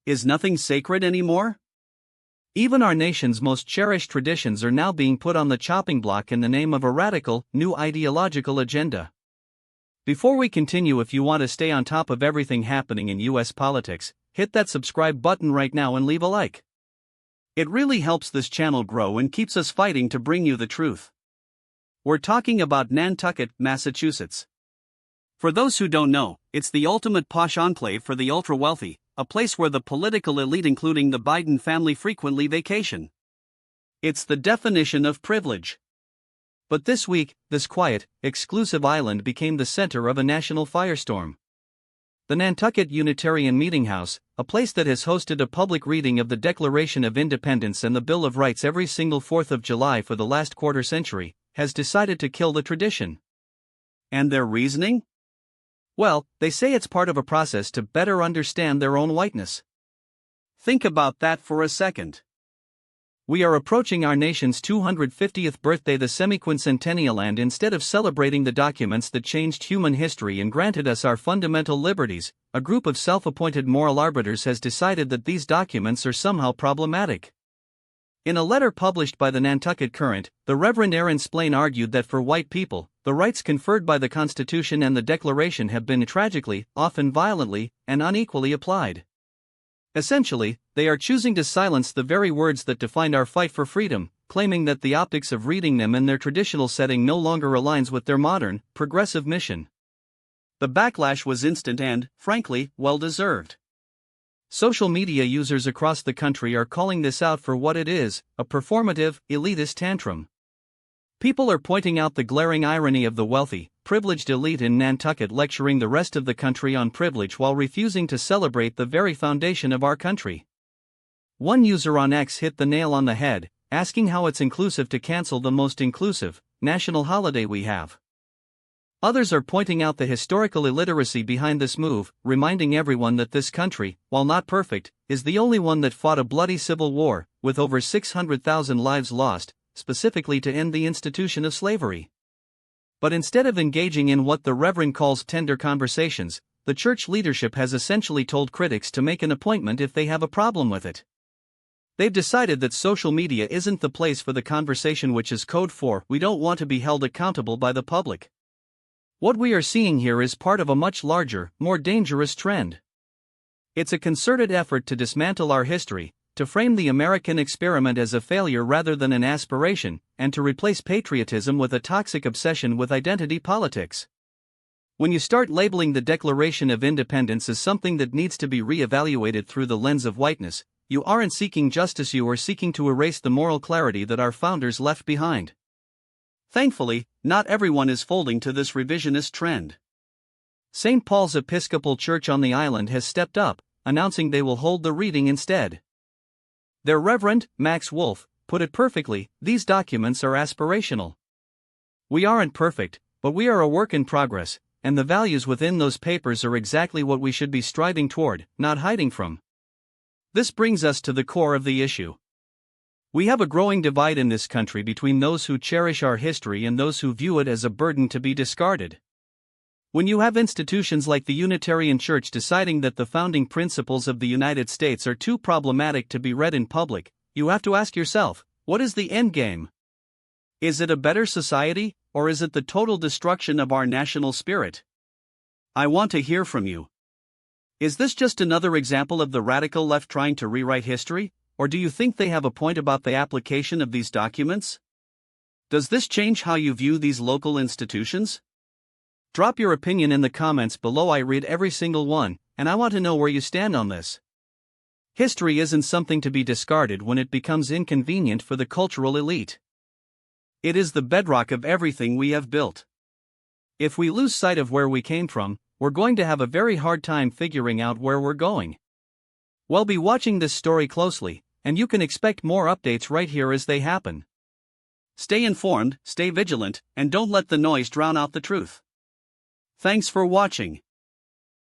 Is nothing sacred anymore? Even our nation's most cherished traditions are now being put on the chopping block in the name of a radical, new ideological agenda. Before we continue, if you want to stay on top of everything happening in US politics, hit that subscribe button right now and leave a like. It really helps this channel grow and keeps us fighting to bring you the truth. We're talking about Nantucket, Massachusetts. For those who don't know, it's the ultimate posh enclave for the ultra-wealthy, a place where the political elite including the Biden family frequently vacation. It's the definition of privilege. But this week, this quiet, exclusive island became the center of a national firestorm. The Nantucket Unitarian Meeting House, a place that has hosted a public reading of the Declaration of Independence and the Bill of Rights every single 4th of July for the last quarter century, has decided to kill the tradition. And their reasoning? Well, they say it's part of a process to better understand their own whiteness. Think about that for a second. We are approaching our nation's 250th birthday, the semi-quincentennial, and instead of celebrating the documents that changed human history and granted us our fundamental liberties, a group of self-appointed moral arbiters has decided that these documents are somehow problematic. In a letter published by the Nantucket Current, the Reverend Aaron Splain argued that for white people, the rights conferred by the Constitution and the Declaration have been tragically, often violently, and unequally applied. Essentially, they are choosing to silence the very words that defined our fight for freedom, claiming that the optics of reading them in their traditional setting no longer aligns with their modern, progressive mission. The backlash was instant and, frankly, well-deserved. Social media users across the country are calling this out for what it is, a performative, elitist tantrum. People are pointing out the glaring irony of the wealthy, privileged elite in Nantucket lecturing the rest of the country on privilege while refusing to celebrate the very foundation of our country. One user on X hit the nail on the head, asking how it's inclusive to cancel the most inclusive national holiday we have. Others are pointing out the historical illiteracy behind this move, reminding everyone that this country, while not perfect, is the only one that fought a bloody civil war, with over 600,000 lives lost, specifically to end the institution of slavery. But instead of engaging in what the Reverend calls tender conversations, the church leadership has essentially told critics to make an appointment if they have a problem with it. They've decided that social media isn't the place for the conversation, which is code for "we don't want to be held accountable by the public." What we are seeing here is part of a much larger, more dangerous trend. It's a concerted effort to dismantle our history, to frame the American experiment as a failure rather than an aspiration, and to replace patriotism with a toxic obsession with identity politics. When you start labeling the Declaration of Independence as something that needs to be re-evaluated through the lens of whiteness, you aren't seeking justice, you are seeking to erase the moral clarity that our founders left behind. Thankfully, not everyone is folding to this revisionist trend. St. Paul's Episcopal Church on the island has stepped up, announcing they will hold the reading instead. Their Reverend, Max Wolf, put it perfectly: these documents are aspirational. We aren't perfect, but we are a work in progress, and the values within those papers are exactly what we should be striving toward, not hiding from. This brings us to the core of the issue. We have a growing divide in this country between those who cherish our history and those who view it as a burden to be discarded. When you have institutions like the Unitarian Church deciding that the founding principles of the United States are too problematic to be read in public, you have to ask yourself, what is the end game? Is it a better society, or is it the total destruction of our national spirit? I want to hear from you. Is this just another example of the radical left trying to rewrite history? Or do you think they have a point about the application of these documents? Does this change how you view these local institutions? Drop your opinion in the comments below. I read every single one, and I want to know where you stand on this. History isn't something to be discarded when it becomes inconvenient for the cultural elite. It is the bedrock of everything we have built. If we lose sight of where we came from, we're going to have a very hard time figuring out where we're going. We'll be watching this story closely, and you can expect more updates right here as they happen. Stay informed, stay vigilant, and don't let the noise drown out the truth. Thanks for watching.